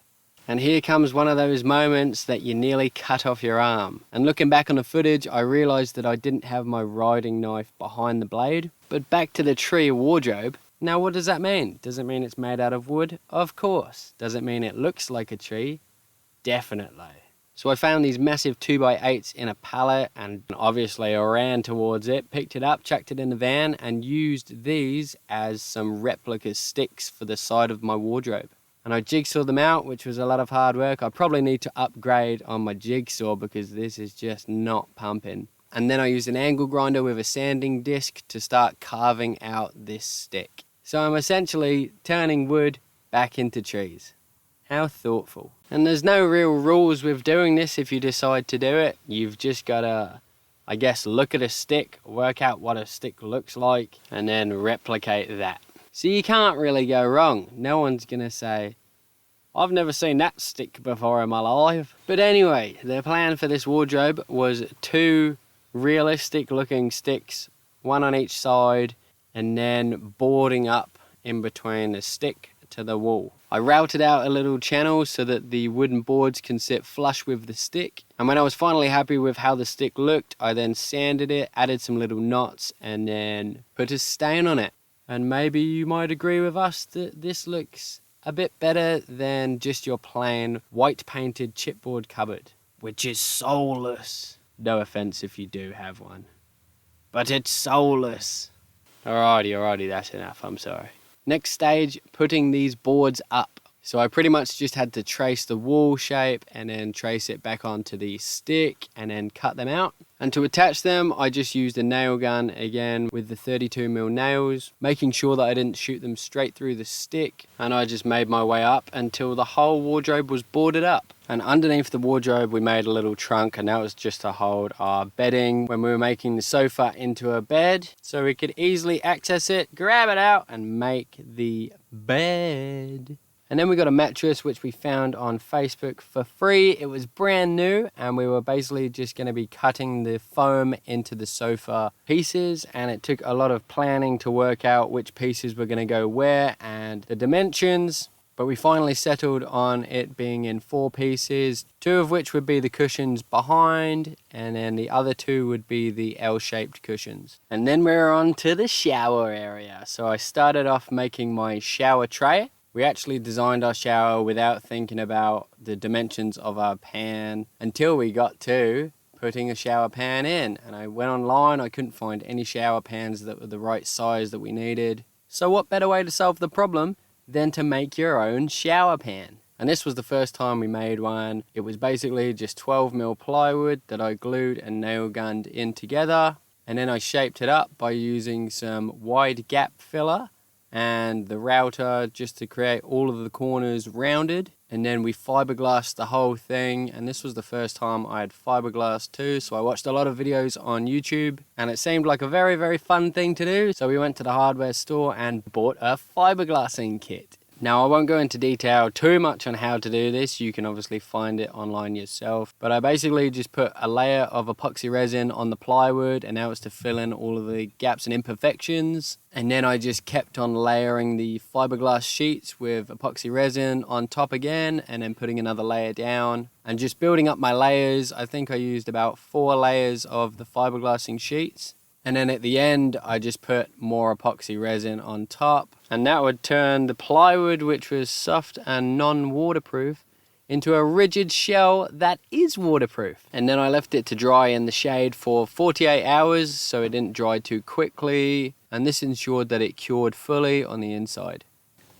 And here comes one of those moments that you nearly cut off your arm. And looking back on the footage, I realised that I didn't have my riding knife behind the blade. But back to the tree wardrobe. Now what does that mean? Does it mean it's made out of wood? Of course. Does it mean it looks like a tree? Definitely. So I found these massive 2x8s in a pallet and obviously I ran towards it, picked it up, chucked it in the van and used these as some replica sticks for the side of my wardrobe. And I jigsawed them out, which was a lot of hard work. I probably need to upgrade on my jigsaw because this is just not pumping. And then I used an angle grinder with a sanding disc to start carving out this stick. So I'm essentially turning wood back into trees. How thoughtful. And there's no real rules with doing this if you decide to do it. You've just got to, I guess, look at a stick, work out what a stick looks like, and then replicate that. So you can't really go wrong. No one's going to say, I've never seen that stick before in my life. But anyway, the plan for this wardrobe was 2 realistic looking sticks, 1 on each side, and then boarding up in between the stick to the wall. I routed out a little channel so that the wooden boards can sit flush with the stick. And when I was finally happy with how the stick looked, I then sanded it, added some little knots, and then put a stain on it. And maybe you might agree with us that this looks a bit better than just your plain white painted chipboard cupboard, which is soulless. No offense if you do have one, but it's soulless. Alrighty, that's enough, I'm sorry. Next stage, putting these boards up. So I pretty much just had to trace the wall shape and then trace it back onto the stick and then cut them out. And to attach them, I just used a nail gun again with the 32mm nails, making sure that I didn't shoot them straight through the stick. And I just made my way up until the whole wardrobe was boarded up. And underneath the wardrobe, we made a little trunk, and that was just to hold our bedding when we were making the sofa into a bed. So we could easily access it, grab it out, and make the bed. And then we got a mattress which we found on Facebook for free. It was brand new and we were basically just going to be cutting the foam into the sofa pieces, and it took a lot of planning to work out which pieces were going to go where and the dimensions. But we finally settled on it being in 4 pieces, 2 of which would be the cushions behind, and then the other 2 would be the L-shaped cushions. And then we're on to the shower area. So I started off making my shower tray. We actually designed our shower without thinking about the dimensions of our pan until we got to putting a shower pan in. And I went online, I couldn't find any shower pans that were the right size that we needed. So what better way to solve the problem than to make your own shower pan? And this was the first time we made one. It was basically just 12mm plywood that I glued and nail gunned in together. And then I shaped it up by using some wide gap filler and the router just to create all of the corners rounded. and then we fiberglassed the whole thing. And this was the first time I had fiberglass too, so I watched a lot of videos on YouTube and it seemed like a very, very fun thing to do. So we went to the hardware store and bought a fiberglassing kit. Now I won't go into detail too much on how to do this, you can obviously find it online yourself, but I basically just put a layer of epoxy resin on the plywood, and that was to fill in all of the gaps and imperfections. And then I just kept on layering the fiberglass sheets with epoxy resin on top again, and then putting another layer down and just building up my layers. I think I used about 4 layers of the fiberglassing sheets. And then at the end, I just put more epoxy resin on top. And that would turn the plywood, which was soft and non-waterproof, into a rigid shell that is waterproof. And then I left it to dry in the shade for 48 hours, so it didn't dry too quickly. And this ensured that it cured fully on the inside.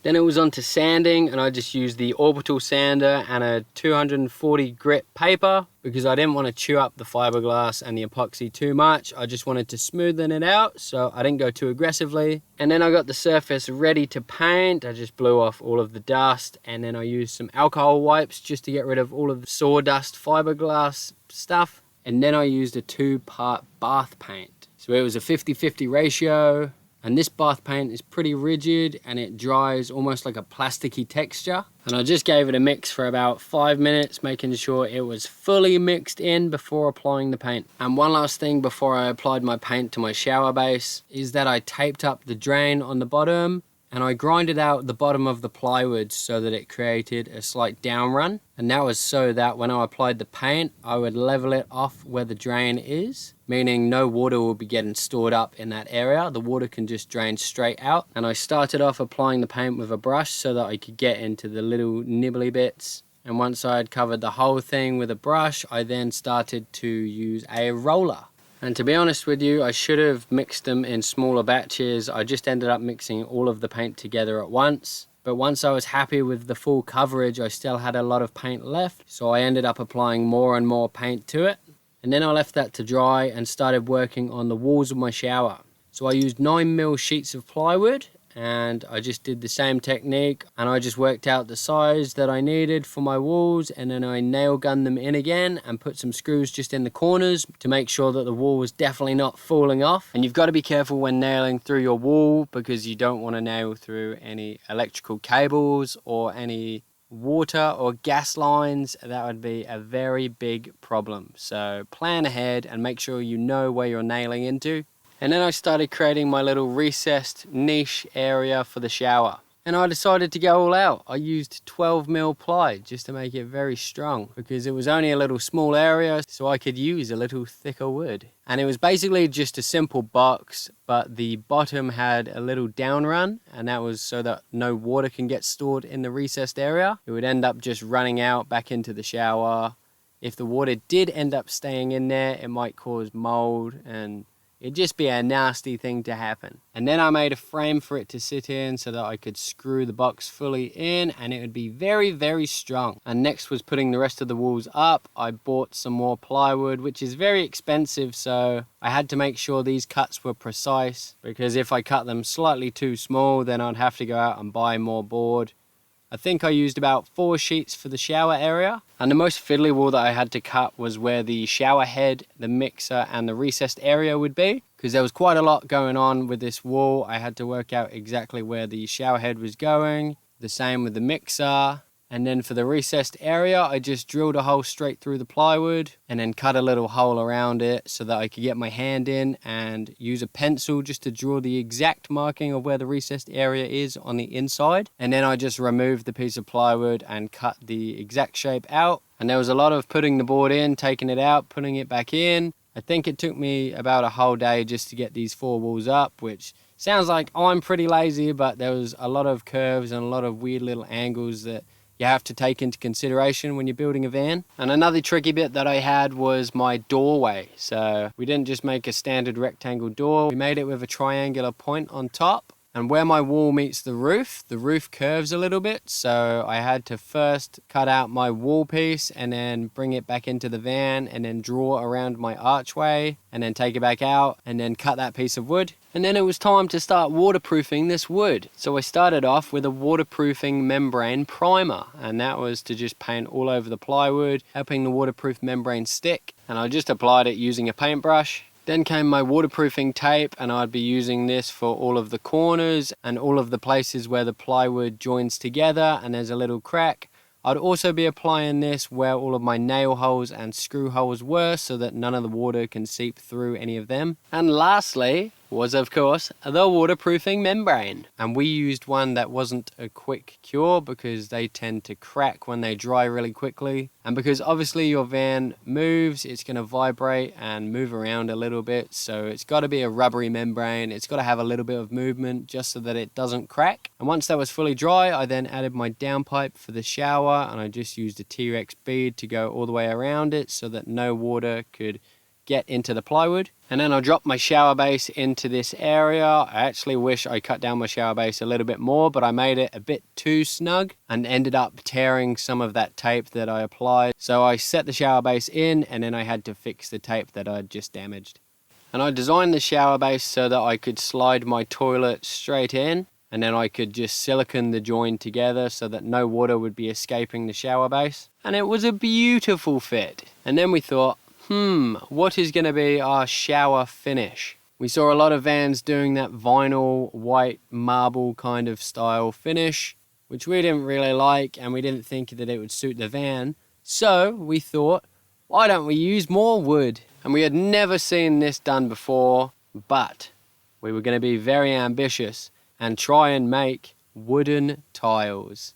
Then it was on to sanding, and I just used the orbital sander and a 240 grit paper because I didn't want to chew up the fiberglass and the epoxy too much. I just wanted to smoothen it out, so I didn't go too aggressively. And then I got the surface ready to paint. I just blew off all of the dust, and then I used some alcohol wipes just to get rid of all of the sawdust fiberglass stuff. And then I used a 2-part bath paint. So it was a 50-50 ratio. And this bath paint is pretty rigid and it dries almost like a plasticky texture. And I just gave it a mix for about 5 minutes, making sure it was fully mixed in before applying the paint. And one last thing before I applied my paint to my shower base is that I taped up the drain on the bottom, and I grinded out the bottom of the plywood so that it created a slight down run. And that was so that when I applied the paint, I would level it off where the drain is, meaning no water will be getting stored up in that area. The water can just drain straight out. And I started off applying the paint with a brush so that I could get into the little nibbly bits. And once I had covered the whole thing with a brush, I then started to use a roller. And to be honest with you, I should have mixed them in smaller batches. I just ended up mixing all of the paint together at once. But once I was happy with the full coverage, I still had a lot of paint left. So I ended up applying more and more paint to it. And then I left that to dry and started working on the walls of my shower. So I used 9mm sheets of plywood, and I just did the same technique, and I just worked out the size that I needed for my walls, and then I nail gunned them in again and put some screws just in the corners to make sure that the wall was definitely not falling off. And you've got to be careful when nailing through your wall because you don't want to nail through any electrical cables or any water or gas lines. That would be a very big problem. So plan ahead and make sure you know where you're nailing into. And then I started creating my little recessed niche area for the shower. And I decided to go all out. I used 12mm ply just to make it very strong because it was only a little small area, so I could use a little thicker wood. And it was basically just a simple box, but the bottom had a little down run, and that was so that no water can get stored in the recessed area. It would end up just running out back into the shower. If the water did end up staying in there, it might cause mold and it'd just be a nasty thing to happen. And then I made a frame for it to sit in so that I could screw the box fully in and it would be very, very strong. And next was putting the rest of the walls up. I bought some more plywood, which is very expensive, so I had to make sure these cuts were precise because if I cut them slightly too small, then I'd have to go out and buy more board. I think I used about 4 sheets for the shower area. And the most fiddly wall that I had to cut was where the shower head, the mixer and the recessed area would be. Because there was quite a lot going on with this wall. I had to work out exactly where the shower head was going. The same with the mixer. And then for the recessed area, I just drilled a hole straight through the plywood and then cut a little hole around it so that I could get my hand in and use a pencil just to draw the exact marking of where the recessed area is on the inside. And then I just removed the piece of plywood and cut the exact shape out. And there was a lot of putting the board in, taking it out, putting it back in. I think it took me about a whole day just to get these 4 walls up, which sounds like I'm pretty lazy, but there was a lot of curves and a lot of weird little angles that you have to take into consideration when you're building a van. And another tricky bit that I had was my doorway. So we didn't just make a standard rectangle door, we made it with a triangular point on top. And where my wall meets the roof curves a little bit. So I had to first cut out my wall piece and then bring it back into the van and then draw around my archway and then take it back out and then cut that piece of wood. And then it was time to start waterproofing this wood. So I started off with a waterproofing membrane primer, and that was to just paint all over the plywood, helping the waterproof membrane stick. And I just applied it using a paintbrush. Then came my waterproofing tape, and I'd be using this for all of the corners and all of the places where the plywood joins together and there's a little crack. I'd also be applying this where all of my nail holes and screw holes were, so that none of the water can seep through any of them. And lastly was, of course, the waterproofing membrane. And we used one that wasn't a quick cure because they tend to crack when they dry really quickly. And because obviously your van moves, it's going to vibrate and move around a little bit. So it's got to be a rubbery membrane. It's got to have a little bit of movement just so that it doesn't crack. And once that was fully dry, I then added my downpipe for the shower, and I just used a T-Rex bead to go all the way around it so that no water could get into the plywood. And then I dropped my shower base into this area. I actually wish I cut down my shower base a little bit more, but I made it a bit too snug and ended up tearing some of that tape that I applied. So I set the shower base in, and then I had to fix the tape that I'd just damaged. And I designed the shower base so that I could slide my toilet straight in, and then I could just silicone the join together so that no water would be escaping the shower base. And it was a beautiful fit. And then we thought, what is going to be our shower finish? We saw a lot of vans doing that vinyl white marble kind of style finish, which we didn't really like, and we didn't think that it would suit the van. So we thought, why don't we use more wood? And we had never seen this done before, but we were going to be very ambitious and try and make wooden tiles.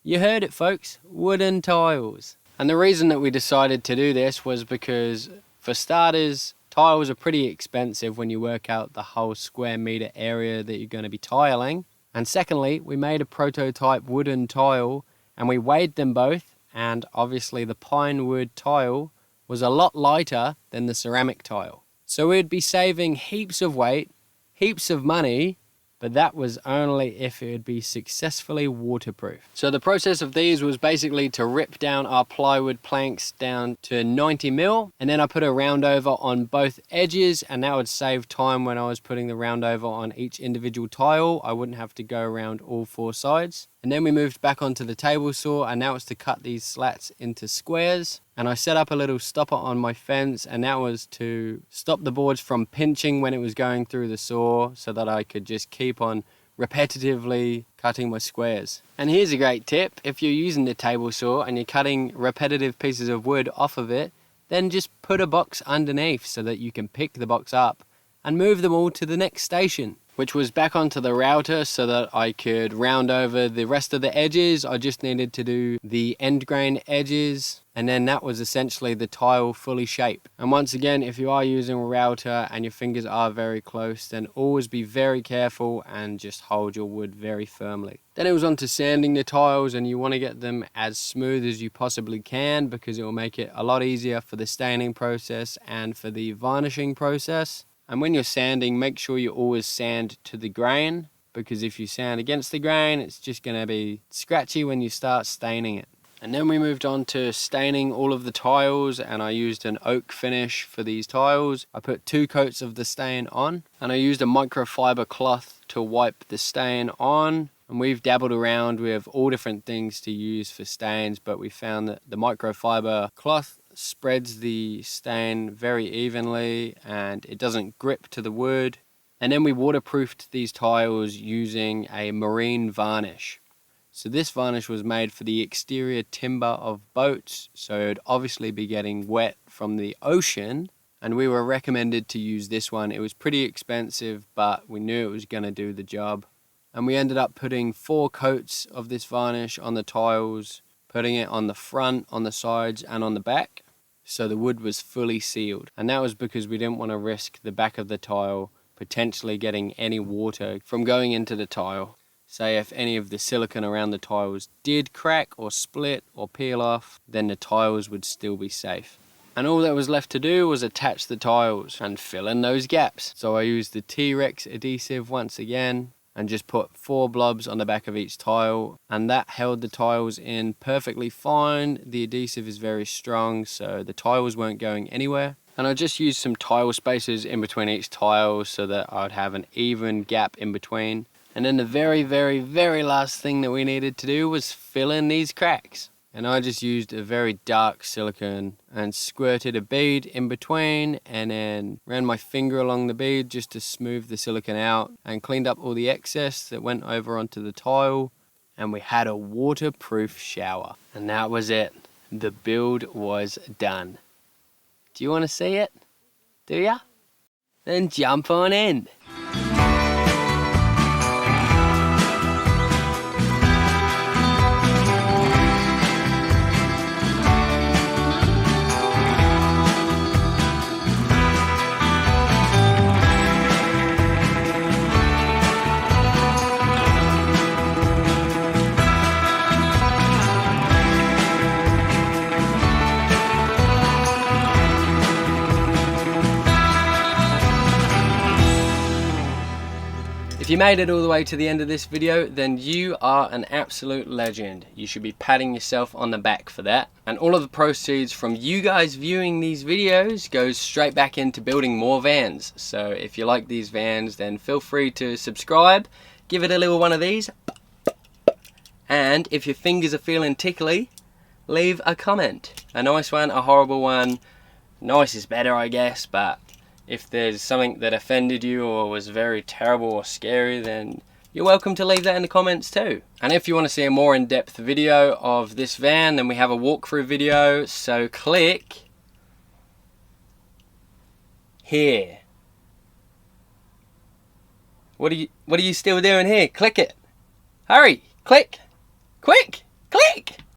You heard it, folks, wooden tiles. And the reason that we decided to do this was because, for starters, tiles are pretty expensive when you work out the whole square meter area that you're going to be tiling. And secondly, we made a prototype wooden tile and we weighed them both, and obviously the pine wood tile was a lot lighter than the ceramic tile. So we'd be saving heaps of weight, heaps of money, but that was only if it would be successfully waterproof. So the process of these was basically to rip down our plywood planks down to 90 mil, and then I put a round over on both edges, and that would save time when I was putting the round over on each individual tile. I wouldn't have to go around all four sides. And then we moved back onto the table saw, and that was to cut these slats into squares. And I set up a little stopper on my fence, and that was to stop the boards from pinching when it was going through the saw, so that I could just keep on repetitively cutting my squares. And here's a great tip: if you're using the table saw and you're cutting repetitive pieces of wood off of it, then just put a box underneath so that you can pick the box up and move them all to the next station, which was back onto the router so that I could round over the rest of the edges. I just needed to do the end grain edges, and then that was essentially the tile fully shaped. And once again, if you are using a router and your fingers are very close, then always be very careful and just hold your wood very firmly. Then it was on to sanding the tiles, and you want to get them as smooth as you possibly can because it will make it a lot easier for the staining process and for the varnishing process. And when you're sanding, make sure you always sand to the grain, because if you sand against the grain, it's just going to be scratchy when you start staining it. And then we moved on to staining all of the tiles, and I used an oak finish for these tiles. I put 2 coats of the stain on, and I used a microfiber cloth to wipe the stain on. And we've dabbled around with all different things to use for stains, but we found that the microfiber cloth spreads the stain very evenly and it doesn't grip to the wood. And then we waterproofed these tiles using a marine varnish. So this varnish was made for the exterior timber of boats, so it would obviously be getting wet from the ocean, and we were recommended to use this one. It was pretty expensive, but we knew it was going to do the job. And we ended up putting 4 coats of this varnish on the tiles, putting it on the front, on the sides and on the back, so the wood was fully sealed. And that was because we didn't want to risk the back of the tile potentially getting any water from going into the tile. Say if any of the silicone around the tiles did crack or split or peel off, then the tiles would still be safe. And all that was left to do was attach the tiles and fill in those gaps. So I used the T-Rex adhesive once again, and just put 4 blobs on the back of each tile, and that held the tiles in perfectly fine. The adhesive is very strong, so the tiles weren't going anywhere. And I just used some tile spacers in between each tile so that I'd have an even gap in between. And then the very, very, very last thing that we needed to do was fill in these cracks. And I just used a very dark silicone and squirted a bead in between, and then ran my finger along the bead just to smooth the silicone out, and cleaned up all the excess that went over onto the tile, and we had a waterproof shower. And that was it. The build was done. Do you want to see it? Do ya? Then jump on in. If you made it all the way to the end of this video, then you are an absolute legend. You should be patting yourself on the back for that. And all of the proceeds from you guys viewing these videos goes straight back into building more vans. So if you like these vans, then feel free to subscribe, give it a little one of these. And if your fingers are feeling tickly, leave a comment. A nice one, a horrible one. Nice is better, I guess, but if there's something that offended you or was very terrible or scary, then you're welcome to leave that in the comments too. And if you want to see a more in-depth video of this van, then we have a walkthrough video, so click here. What are you still doing here? Click it. Hurry, click, quick, click.